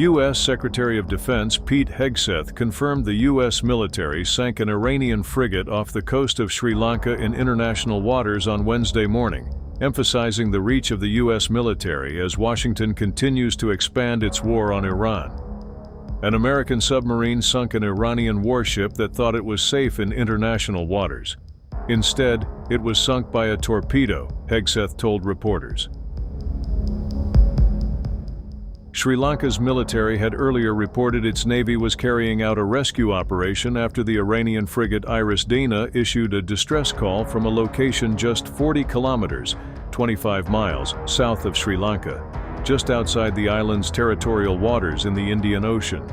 U.S. Secretary of Defense Pete Hegseth confirmed the U.S. military sank an Iranian frigate off the coast of Sri Lanka in international waters on Wednesday morning, emphasizing the reach of the U.S. military as Washington continues to expand its war on Iran. An American submarine sunk an Iranian warship that thought it was safe in international waters. Instead, it was sunk by a torpedo, Hegseth told reporters. Sri Lanka's military had earlier reported its navy was carrying out a rescue operation after the Iranian frigate Iris Dana issued a distress call from a location just 40 kilometers, 25 miles, south of Sri Lanka, just outside the island's territorial waters in the Indian Ocean.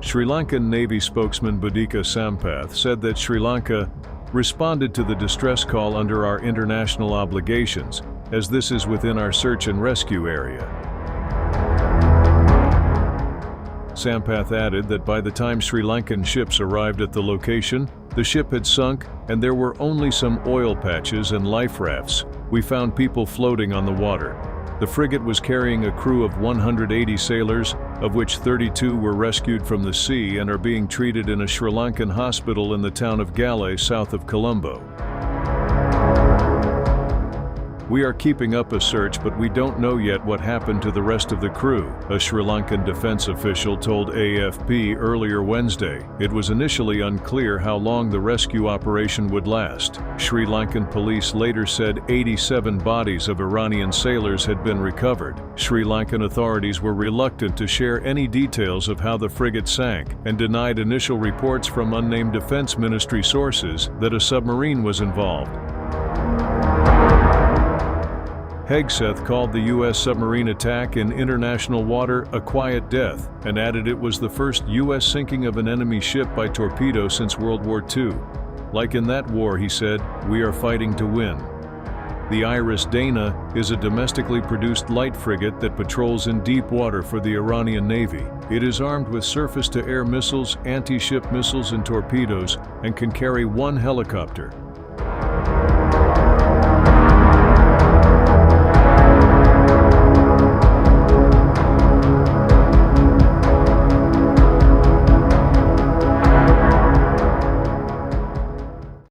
Sri Lankan Navy spokesman Bhadika Sampath said that Sri Lanka responded to the distress call under our international obligations, as this is within our search and rescue area. Sampath added that by the time Sri Lankan ships arrived at the location, the ship had sunk and there were only some oil patches and life rafts. We found people floating on the water. The frigate was carrying a crew of 180 sailors, of which 32 were rescued from the sea and are being treated in a Sri Lankan hospital in the town of Galle, south of Colombo. We are keeping up a search, but we don't know yet what happened to the rest of the crew, a Sri Lankan defense official told AFP earlier Wednesday. It was initially unclear how long the rescue operation would last. Sri Lankan police later said 87 bodies of Iranian sailors had been recovered. Sri Lankan authorities were reluctant to share any details of how the frigate sank and denied initial reports from unnamed defense ministry sources that a submarine was involved. Hegseth called the U.S. submarine attack in international water a quiet death and added it was the first U.S. sinking of an enemy ship by torpedo since World War II. Like in that war, he said, we are fighting to win. The Iris Dana is a domestically produced light frigate that patrols in deep water for the Iranian Navy. It is armed with surface-to-air missiles, anti-ship missiles, and torpedoes, and can carry one helicopter.